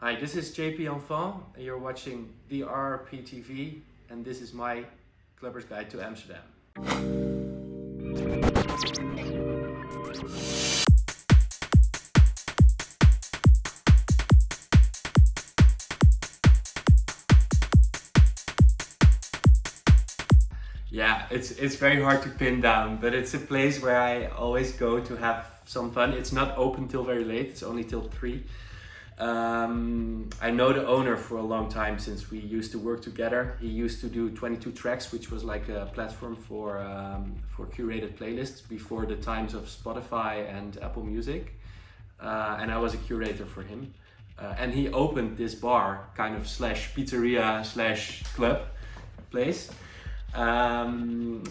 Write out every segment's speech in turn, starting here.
Hi, this is JP Enfant. You're watching VRPTV, and this is my Clubber's Guide to Amsterdam. Yeah, it's very hard to pin down, but it's a place where I always go to have some fun. It's not open till very late, it's only till 3. I know the owner for a long time since we used to work together. He used to do 22 Tracks, which was like a platform for curated playlists before the times of Spotify and Apple Music. And I was a curator for him. And he opened this bar, kind of slash pizzeria slash club place. And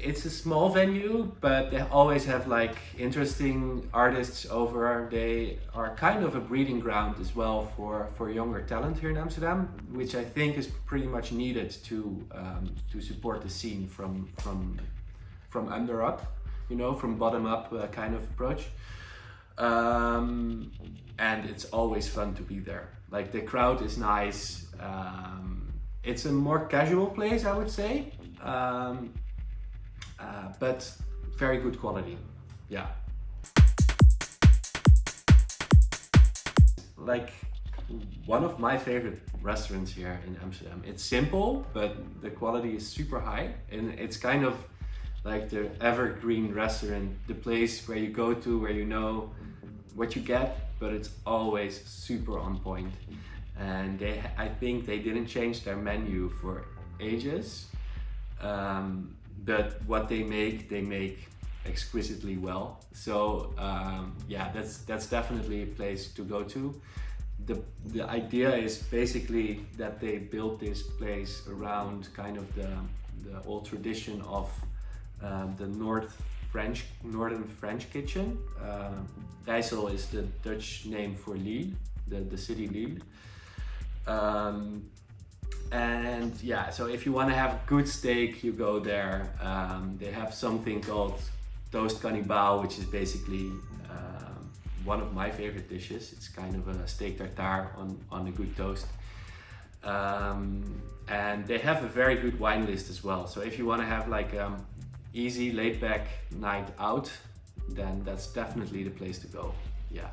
it's a small venue, but they always have like interesting artists over. They are kind of a breeding ground as well for younger talent here in Amsterdam, which I think is pretty much needed to support the scene from under up, you know, from bottom up kind of approach. And it's always fun to be there. Like the crowd is nice. It's a more casual place, I would say, but very good quality. Yeah. Like one of my favorite restaurants here in Amsterdam. It's simple, but the quality is super high, and it's kind of like the evergreen restaurant, the place where you go to where you know what you get, but it's always super on point. And I think they didn't change their menu for ages, but what they make exquisitely well. So yeah, that's definitely a place to go to. The idea is basically that they built this place around kind of the old tradition of the northern French kitchen. Dijssel is the Dutch name for Lille, the city Lille. And yeah, so if you want to have good steak, you go there. They have something called toast cannibal, which is basically one of my favorite dishes. It's kind of a steak tartare on a good toast. And they have a very good wine list as well. So if you want to have like easy laid back night out, then that's definitely the place to go. Yeah.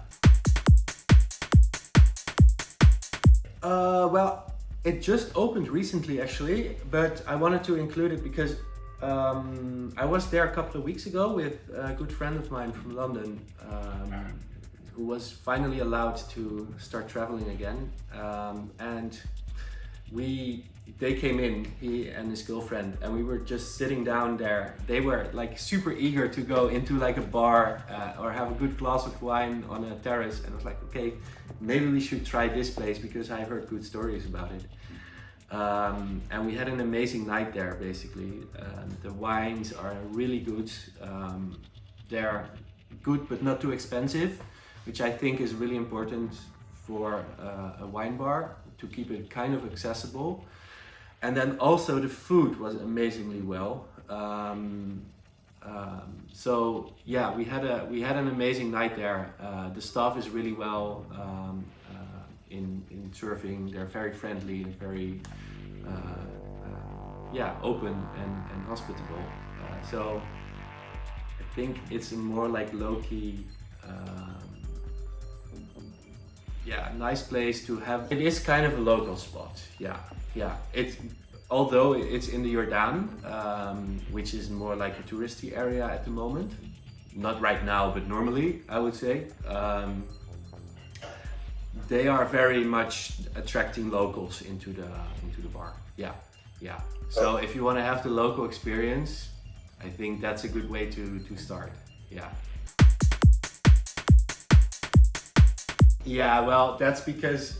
Well, it just opened recently actually, but I wanted to include it because I was there a couple of weeks ago with a good friend of mine from London, who was finally allowed to start traveling again. And they came in, he and his girlfriend, and we were just sitting down there. They were like super eager to go into like a bar or have a good glass of wine on a terrace, and I was like, okay, maybe we should try this place because I heard good stories about it. And we had an amazing night there basically. The wines are really good. They're good but not too expensive, which I think is really important for a wine bar, to keep it kind of accessible. And then also the food was amazingly well. So yeah, we had an amazing night there. The staff is really well in serving. They're very friendly, very yeah, open and hospitable. So I think it's a more like low-key, yeah, nice place to have. It is kind of a local spot. Yeah. Although it's in the Jordaan, which is more like a touristy area at the moment. Not right now, but normally, I would say. They are very much attracting locals into the bar. Yeah. So if you want to have the local experience, I think that's a good way to start. Yeah. Yeah, well, that's because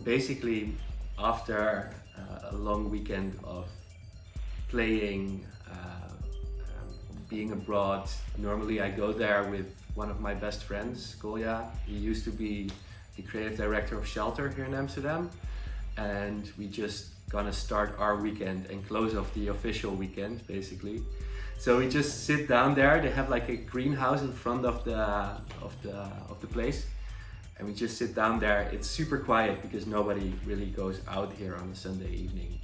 basically after a long weekend of playing, being abroad, normally I go there with one of my best friends, Kolja. He used to be the creative director of Shelter here in Amsterdam, and we just gonna start our weekend and close off the official weekend basically. So we just sit down there. They have like a greenhouse in front of the place. and we just sit down there. It's super quiet because nobody really goes out here on a Sunday evening.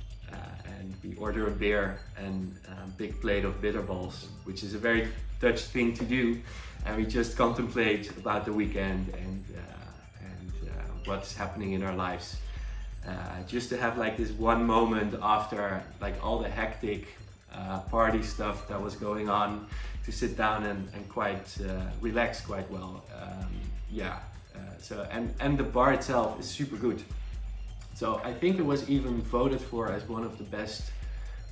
And we order a beer and a big plate of bitterballs, which is a very Dutch thing to do. And we just contemplate about the weekend and what's happening in our lives. Just to have like this one moment after like all the hectic party stuff that was going on, to sit down and quite relax quite well. And the bar itself is super good. So I think it was even voted for as one of the best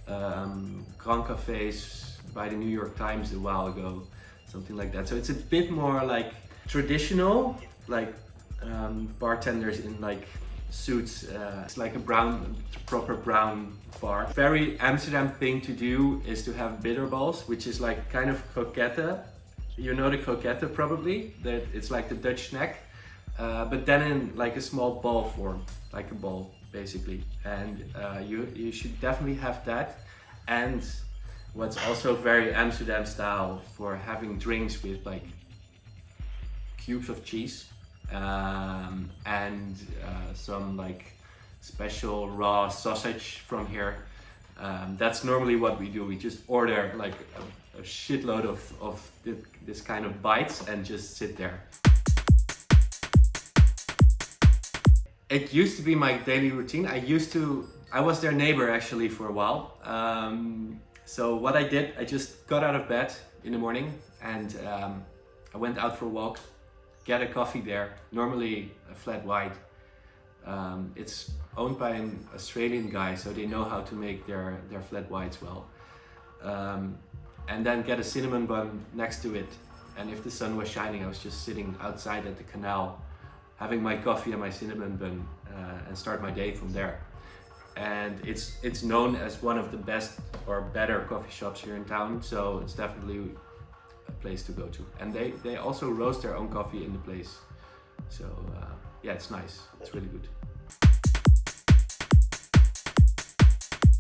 grand cafes by the New York Times a while ago, something like that. So it's a bit more like traditional, like bartenders in like suits. It's like a proper brown bar. Very Amsterdam thing to do is to have bitterballs, which is like kind of croquette. You know the croquette probably, that it's like the Dutch snack, but then in like a small ball form, like a ball basically. And you should definitely have that. And what's also very Amsterdam style for having drinks with like cubes of cheese and some like special raw sausage from here. That's normally what we do. We just order like a shitload of this kind of bites and just sit there. It used to be my daily routine. I was their neighbor actually for a while. So what I did, I just got out of bed in the morning and I went out for a walk, get a coffee there, normally a flat white. It's owned by an Australian guy, so they know how to make their flat whites well. And then get a cinnamon bun next to it. And if the sun was shining, I was just sitting outside at the canal, having my coffee and my cinnamon bun and start my day from there. And it's known as one of the best or better coffee shops here in town, so it's definitely a place to go to. And they also roast their own coffee in the place. So yeah, it's nice. It's really good.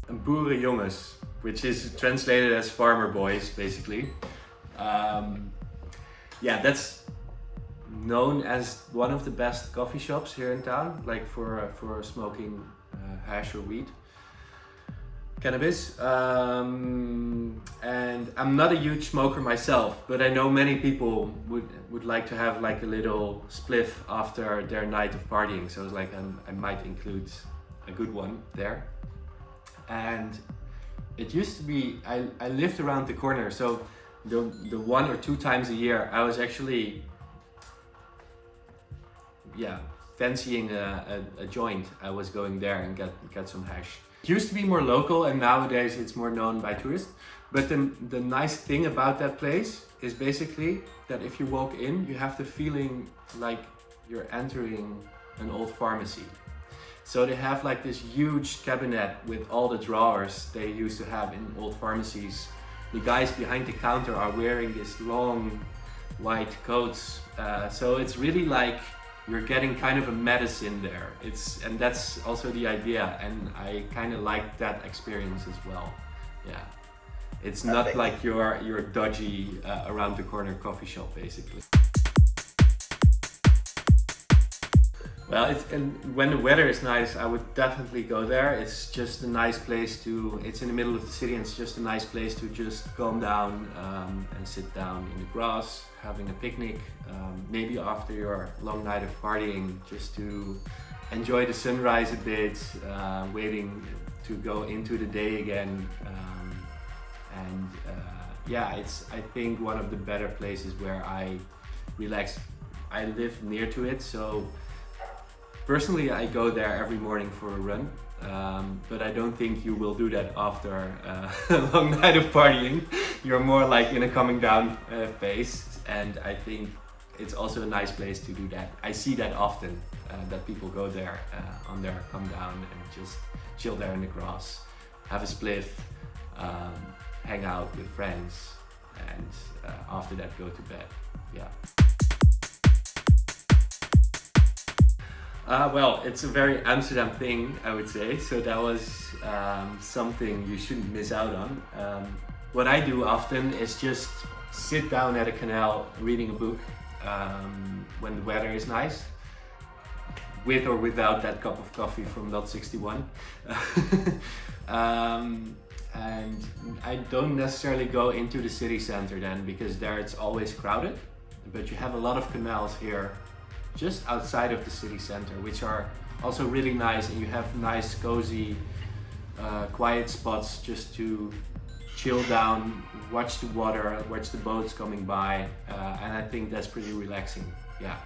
And BOERENJONGENS, which is translated as farmer boys, basically. Yeah, that's known as one of the best coffee shops here in town, like for smoking hash or weed, cannabis. And I'm not a huge smoker myself, but I know many people would like to have like a little spliff after their night of partying. So it's like I might include a good one there. And it used to be, I lived around the corner, so the 1 or 2 times a year I was actually fancying a joint. I was going there and get some hash. It used to be more local and nowadays it's more known by tourists. But the nice thing about that place is basically that if you walk in, you have the feeling like you're entering an old pharmacy. So they have like this huge cabinet with all the drawers they used to have in old pharmacies. The guys behind the counter are wearing these long white coats. So it's really like you're getting kind of a medicine there. And that's also the idea, and I kind of like that experience as well. Yeah, it's not like your dodgy around the corner coffee shop basically. Well, and when the weather is nice, I would definitely go there. It's just a nice place it's in the middle of the city, and it's just a nice place to just calm down and sit down in the grass, having a picnic, maybe after your long night of partying, just to enjoy the sunrise a bit, waiting to go into the day again. Yeah, it's, I think, one of the better places where I relax. I live near to it, so personally I go there every morning for a run, but I don't think you will do that after a long night of partying. You're more like in a coming down phase, and I think it's also a nice place to do that. I see that often, that people go there on their come down and just chill there in the grass, have a spliff, hang out with friends, and after that go to bed. Yeah. Well, it's a very Amsterdam thing, I would say, so that was something you shouldn't miss out on. What I do often is just sit down at a canal reading a book when the weather is nice. with or without that cup of coffee from Lot 61. And I don't necessarily go into the city center then, because there it's always crowded, but you have a lot of canals here just outside of the city center, which are also really nice, and you have nice cozy quiet spots just to chill down, watch the water, watch the boats coming by, and I think that's pretty relaxing. Yeah.